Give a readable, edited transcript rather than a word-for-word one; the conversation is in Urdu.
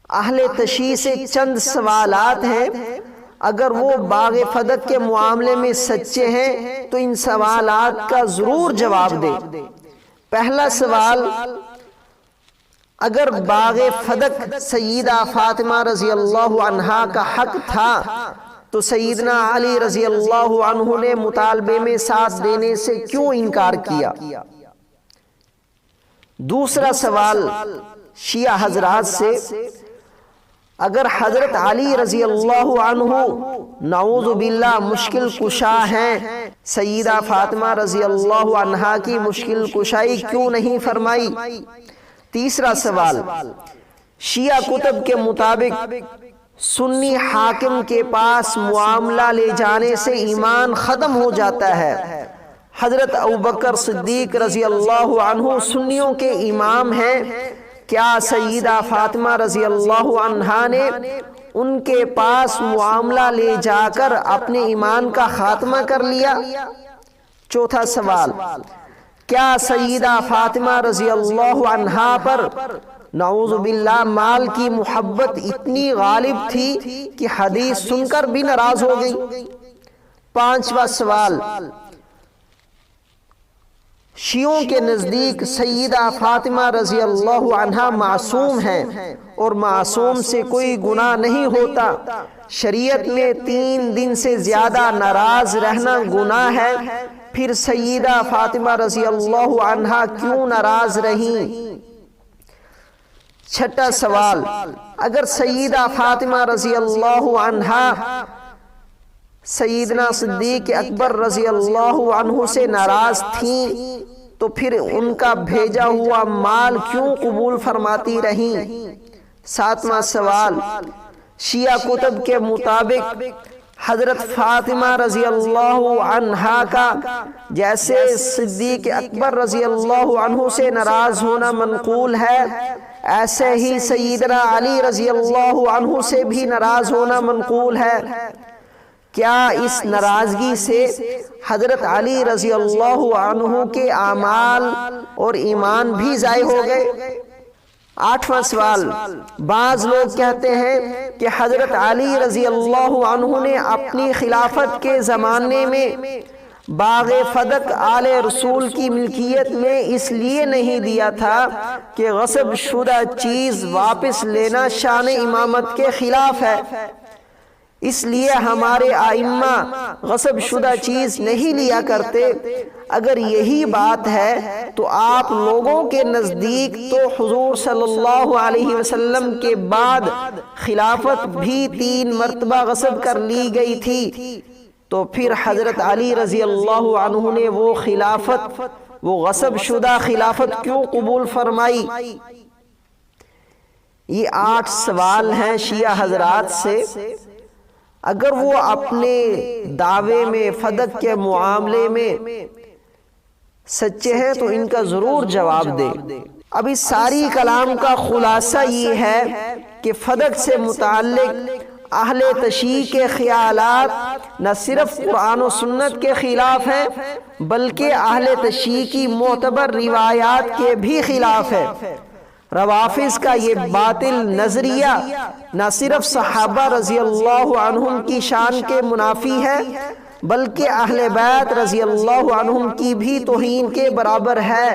اہل تشیع سے چند سوالات ہیں، اگر وہ باغ فدق کے معاملے میں سچے ہیں تو ان سوالات کا ضرور جواب دے۔ پہلا سوال، اگر باغ فدق سیدہ فاطمہ رضی اللہ عنہا کا حق تھا تو سیدنا علی رضی اللہ عنہ نے مطالبے میں ساتھ دینے سے کیوں انکار کیا؟ دوسرا سوال شیعہ حضرات سے، اگر حضرت علی رضی اللہ عنہ نعوذ باللہ مشکل کشا ہیں، سیدہ فاطمہ رضی اللہ عنہا کی مشکل کشائی کیوں نہیں فرمائی؟ تیسرا سوال، شیعہ کتب کے مطابق سنی حاکم کے پاس معاملہ لے جانے سے ایمان ختم ہو جاتا ہے۔ حضرت ابوبکر صدیق رضی اللہ عنہ سنیوں کے امام ہیں، کیا سیدہ فاطمہ رضی اللہ عنہا نے ان کے پاس معاملہ لے جا کر اپنے ایمان کا خاتمہ کر لیا؟ چوتھا سوال، کیا سیدہ فاطمہ رضی اللہ عنہا پر نعوذ باللہ مال کی محبت اتنی غالب تھی کہ حدیث سن کر بھی ناراض ہو گئی؟ پانچواں سوال، شیعوں کے نزدیک سیدہ فاطمہ رضی اللہ عنہا معصوم ہیں اور معصوم سے کوئی گناہ نہیں ہوتا، شریعت میں 3 دن سے زیادہ ناراض رہنا گناہ ہے، پھر سیدہ فاطمہ رضی اللہ عنہا کیوں ناراض رہیں؟ چھٹا سوال، اگر سیدہ فاطمہ رضی اللہ عنہا سیدنا صدیق اکبر رضی اللہ عنہ سے ناراض تھیں تو پھر ان کا بھیجا ہوا مال کیوں قبول فرماتی رہیں؟ ساتواں سوال، شیعہ کتب کے مطابق حضرت فاطمہ رضی اللہ عنہا کا جیسے صدیق اکبر رضی اللہ عنہ سے ناراض ہونا منقول ہے، ایسے ہی سیدنا علی رضی اللہ عنہ سے بھی ناراض ہونا منقول ہے، کیا اس ناراضگی سے حضرت علی رضی اللہ عنہ کے اعمال اور ایمان بھی ضائع ہو گئے؟ آٹھواں سوال، بعض لوگ کہتے ہیں کہ حضرت علی رضی اللہ عنہ نے اپنی خلافت کے زمانے میں باغ فدق آل رسول کی ملکیت میں اس لیے نہیں دیا تھا کہ غصب شدہ چیز واپس لینا شان امامت کے خلاف ہے، اس لیے ہمارے ائمہ غصب شدہ چیز نہیں لیا کرتے۔ اگر یہی بات ہے تو آپ لوگوں کے نزدیک تو حضور صلی اللہ علیہ وسلم کے بعد خلافت بھی 3 مرتبہ غصب کر لی گئی تھی، تو پھر حضرت علی رضی اللہ عنہ نے وہ غصب شدہ خلافت کیوں قبول فرمائی؟ یہ 8 سوال ہیں شیعہ حضرات سے، اگر وہ اپنے دعوے میں فدق کے معاملے میں سچے ہیں تو ان کا ضرور جواب دے۔ اب اس ساری کلام کا خلاصہ یہ ہے کہ فدق سے متعلق اہل تشیع کے خیالات نہ صرف قرآن و سنت کے خلاف ہیں بلکہ اہل تشیع کی معتبر روایات کے بھی خلاف ہے۔ روافض کا یہ باطل نظریہ نہ صرف صحابہ رضی اللہ عنہم کی شان کے منافی ہے بلکہ اہل بیت رضی اللہ عنہم کی بھی توہین کے برابر ہے۔